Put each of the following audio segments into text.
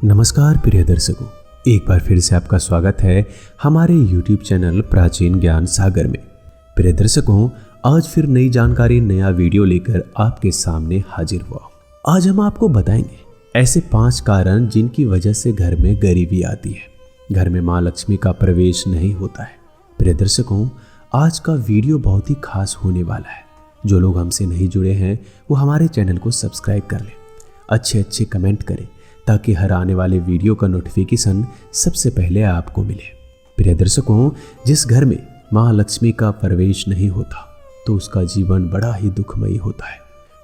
नमस्कार प्रिय दर्शकों, एक बार फिर से आपका स्वागत है हमारे YouTube चैनल प्राचीन ज्ञान सागर में। प्रिय दर्शकों, आज फिर नई जानकारी, नया वीडियो लेकर आपके सामने हाजिर हुआ। आज हम आपको बताएंगे ऐसे 5 कारण जिनकी वजह से घर में गरीबी आती है, घर में माँ लक्ष्मी का प्रवेश नहीं होता है। प्रिय दर्शकों, आज का वीडियो बहुत ही खास होने वाला है। जो लोग हमसे नहीं जुड़े हैं वो हमारे चैनल को सब्सक्राइब कर लें, अच्छे कमेंट करें ताकि हर आने वाले वीडियो का नोटिफिकेशन सबसे पहले आपको मिले। प्रिय दर्शकों, जिस घर में माँ लक्ष्मी का प्रवेश नहीं होता तो उसका जीवन बड़ा ही दुखमयी होता है।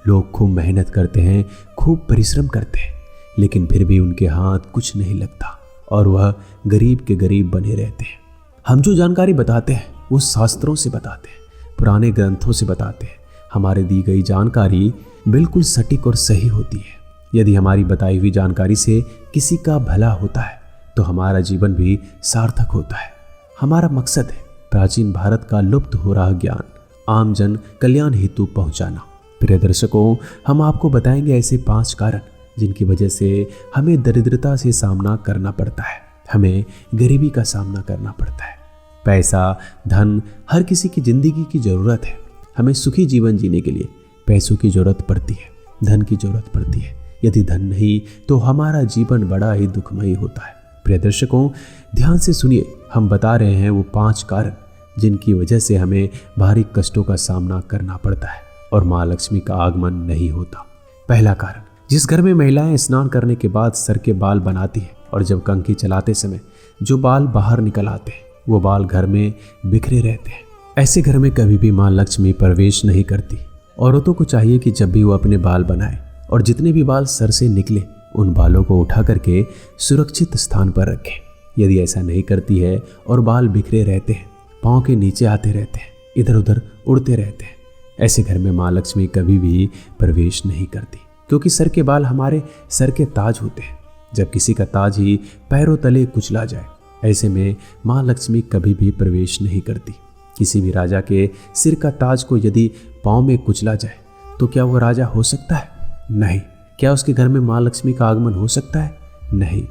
लोग खूब मेहनत करते हैं, खूब परिश्रम करते हैं, लेकिन फिर भी उनके हाथ कुछ नहीं लगता और वह गरीब के गरीब बने रहते हैं। हम जो जानकारी बताते हैं वो शास्त्रों से बताते हैं, पुराने ग्रंथों से बताते हैं। हमारे दी गई जानकारी बिल्कुल सटीक और सही होती है। यदि हमारी बताई हुई जानकारी से किसी का भला होता है तो हमारा जीवन भी सार्थक होता है। हमारा मकसद है प्राचीन भारत का लुप्त हो रहा ज्ञान आम जन कल्याण हेतु पहुंचाना। प्रिय दर्शकों, हम आपको बताएंगे ऐसे 5 कारण जिनकी वजह से हमें दरिद्रता से सामना करना पड़ता है, हमें गरीबी का सामना करना पड़ता है। पैसा, धन हर किसी की जिंदगी की जरूरत है। हमें सुखी जीवन जीने के लिए पैसों की जरूरत पड़ती है, धन की जरूरत पड़ती है। यदि धन नहीं तो हमारा जीवन बड़ा ही दुखमयी होता है। प्रिय दर्शकों, ध्यान से सुनिए, हम बता रहे हैं वो 5 कारण जिनकी वजह से हमें भारी कष्टों का सामना करना पड़ता है और माँ लक्ष्मी का आगमन नहीं होता। पहला कारण, जिस घर में महिलाएं स्नान करने के बाद सर के बाल बनाती है और जब कंघी चलाते समय जो बाल बाहर निकल आते हैं वो बाल घर में बिखरे रहते हैं, ऐसे घर में कभी भी माँ लक्ष्मी प्रवेश नहीं करती। औरतों को चाहिए कि जब भी वो अपने बाल बनाए और जितने भी बाल सर से निकले उन बालों को उठा करके सुरक्षित स्थान पर रखें। यदि ऐसा नहीं करती है और बाल बिखरे रहते हैं, पाँव के नीचे आते रहते हैं, इधर उधर उड़ते रहते हैं, ऐसे घर में माँ लक्ष्मी कभी भी प्रवेश नहीं करती, क्योंकि सर के बाल हमारे सर के ताज होते हैं। जब किसी का ताज ही पैरों तले कुचला जाए, ऐसे में माँ लक्ष्मी कभी भी प्रवेश नहीं करती। किसी भी राजा के सिर का ताज को यदि पाँव में कुचला जाए तो क्या वो राजा हो सकता है? नहीं। क्या उसके घर में माँ लक्ष्मी का आगमन हो सकता है? नहीं।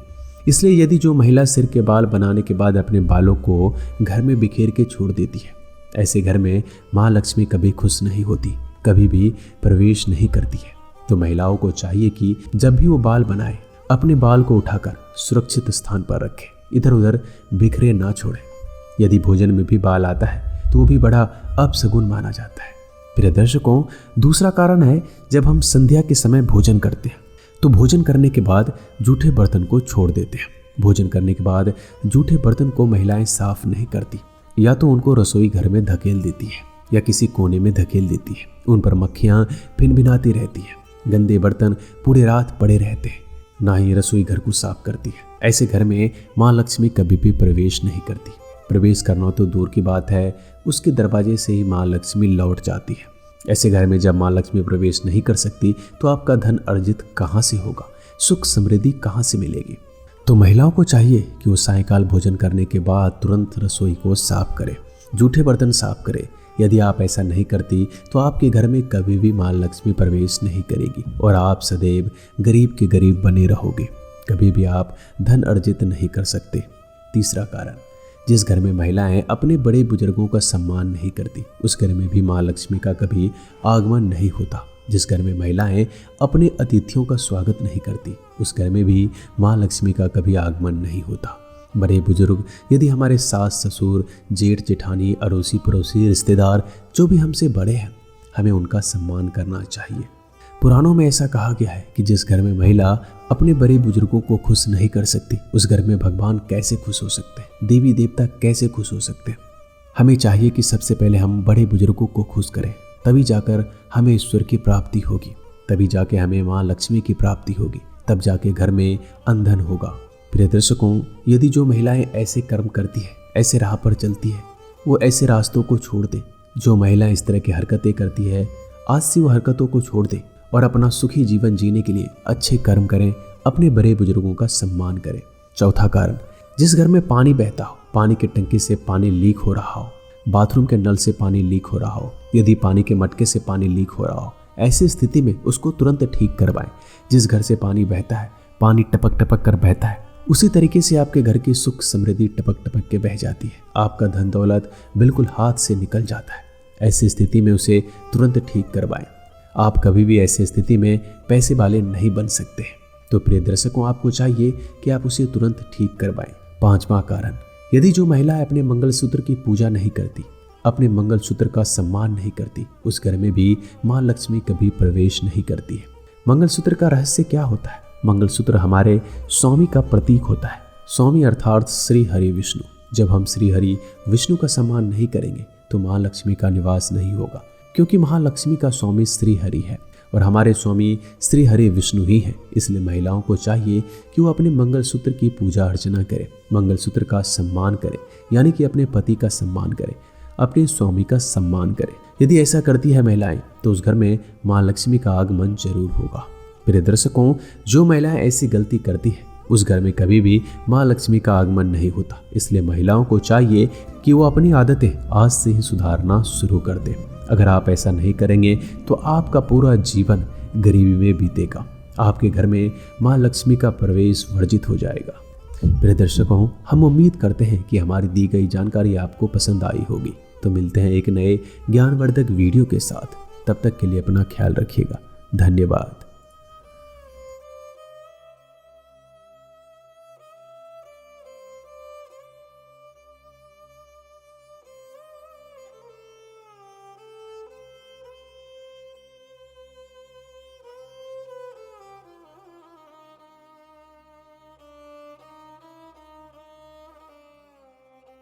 इसलिए यदि जो महिला सिर के बाल बनाने के बाद अपने बालों को घर में बिखेर के छोड़ देती है, ऐसे घर में माँ लक्ष्मी कभी खुश नहीं होती, कभी भी प्रवेश नहीं करती है। तो महिलाओं को चाहिए कि जब भी वो बाल बनाए अपने बाल को उठाकर सुरक्षित स्थान पर रखें, इधर उधर बिखरे ना छोड़े। यदि भोजन में भी बाल आता है तो वो भी बड़ा अपशगुन माना जाता है। प्रिय दर्शकों, दूसरा कारण है, जब हम संध्या के समय भोजन करते हैं तो भोजन करने के बाद जूठे बर्तन को छोड़ देते हैं। भोजन करने के बाद जूठे बर्तन को महिलाएं साफ नहीं करती, या तो उनको रसोई घर में धकेल देती है या किसी कोने में धकेल देती है। उन पर मक्खियां भिनभिनाती रहती हैं। गंदे बर्तन पूरी रात पड़े रहते हैं, ना ही रसोई घर को साफ करती है। ऐसे घर में माँ लक्ष्मी कभी भी प्रवेश नहीं करती। प्रवेश करना तो दूर की बात है, उसके दरवाजे से ही माँ लक्ष्मी लौट जाती है। ऐसे घर में जब माँ लक्ष्मी प्रवेश नहीं कर सकती तो आपका धन अर्जित कहाँ से होगा, सुख समृद्धि कहाँ से मिलेगी? तो महिलाओं को चाहिए कि वो सायंकाल भोजन करने के बाद तुरंत रसोई को साफ करें, जूठे बर्तन साफ करें। यदि आप ऐसा नहीं करती तो आपके घर में कभी भी माँ लक्ष्मी प्रवेश नहीं करेगी और आप सदैव गरीब के गरीब बने रहोगे, कभी भी आप धन अर्जित नहीं कर सकते। तीसरा कारण, जिस घर में महिलाएं अपने बड़े बुजुर्गों का सम्मान नहीं करती, उस घर में भी माँ लक्ष्मी का कभी आगमन नहीं होता। जिस घर में महिलाएं अपने अतिथियों का स्वागत नहीं करती, उस घर में भी माँ लक्ष्मी का कभी आगमन नहीं होता। बड़े बुजुर्ग, यदि हमारे सास ससुर, जेठ जेठानी, अड़ोसी पड़ोसी, रिश्तेदार जो भी हमसे बड़े हैं, हमें उनका सम्मान करना चाहिए। पुराणों में ऐसा कहा गया है कि जिस घर में महिला अपने बड़े बुजुर्गों को खुश नहीं कर सकती, उस घर में भगवान कैसे खुश हो सकते हैं, देवी देवता कैसे खुश हो सकते हैं? हमें चाहिए कि सबसे पहले हम बड़े बुजुर्गों को खुश करें, तभी जाकर हमें ईश्वर की प्राप्ति होगी, तभी जाके हमें माँ लक्ष्मी की प्राप्ति होगी, तब जाके घर में अंधन होगा। प्रिय दर्शकों, यदि जो महिलाएं ऐसे कर्म करती है, ऐसे राह पर चलती है, वो ऐसे रास्तों को छोड़ दे। जो महिलाएं इस तरह की हरकतें करती है, आज से वो हरकतों को छोड़ दे और अपना सुखी जीवन जीने के लिए अच्छे कर्म करें, अपने बड़े बुजुर्गों का सम्मान करें। चौथा कारण, जिस घर में पानी बहता हो, पानी के टंकी से पानी लीक हो रहा हो, बाथरूम के नल से पानी लीक हो रहा हो, यदि पानी के मटके से पानी लीक हो रहा हो, ऐसी स्थिति में उसको तुरंत ठीक करवाएं। जिस घर से पानी बहता है पानी टपक टपक कर बहता है, उसी तरीके से आपके घर की सुख समृद्धि टपक टपक के बह जाती है। आपका धन दौलत बिल्कुल हाथ से निकल जाता है। ऐसी स्थिति में उसे तुरंत ठीक करवाएं। आप कभी भी ऐसी स्थिति में पैसे वाले नहीं बन सकते। तो प्रिय दर्शकों, आपको चाहिए कि आप उसे तुरंत ठीक करवाएं। 5वां कारण, यदि जो महिला अपने मंगलसूत्र की पूजा नहीं करती, अपने मंगलसूत्र का सम्मान नहीं करती, उस घर में भी मां लक्ष्मी कभी प्रवेश नहीं करती है। मंगलसूत्र का रहस्य क्या होता है? मंगलसूत्र हमारे स्वामी का प्रतीक होता है। स्वामी अर्थात श्री हरि विष्णु। जब हम श्री हरि विष्णु का सम्मान नहीं करेंगे तो मां लक्ष्मी का निवास नहीं होगा, क्योंकि महालक्ष्मी का स्वामी श्री हरि है और हमारे स्वामी श्री हरि विष्णु ही हैं। इसलिए महिलाओं को चाहिए कि वो अपने मंगलसूत्र की पूजा अर्चना करें, मंगलसूत्र का सम्मान करें, यानी कि अपने पति का सम्मान करें, अपने स्वामी का सम्मान करें। यदि ऐसा करती है महिलाएं तो उस घर में मां लक्ष्मी का आगमन जरूर होगा। प्रिय दर्शकों, जो महिलाएं ऐसी गलती करती है उस घर में कभी भी मां लक्ष्मी का आगमन नहीं होता। इसलिए महिलाओं को चाहिए कि वो अपनी आदतें आज से ही सुधारना शुरू कर दें। अगर आप ऐसा नहीं करेंगे तो आपका पूरा जीवन गरीबी में बीतेगा। आपके घर में मां लक्ष्मी का प्रवेश वर्जित हो जाएगा। प्रिय दर्शकों, हम उम्मीद करते हैं कि हमारी दी गई जानकारी आपको पसंद आई होगी। तो मिलते हैं एक नए ज्ञानवर्धक वीडियो के साथ। तब तक के लिए अपना ख्याल रखिएगा। धन्यवाद।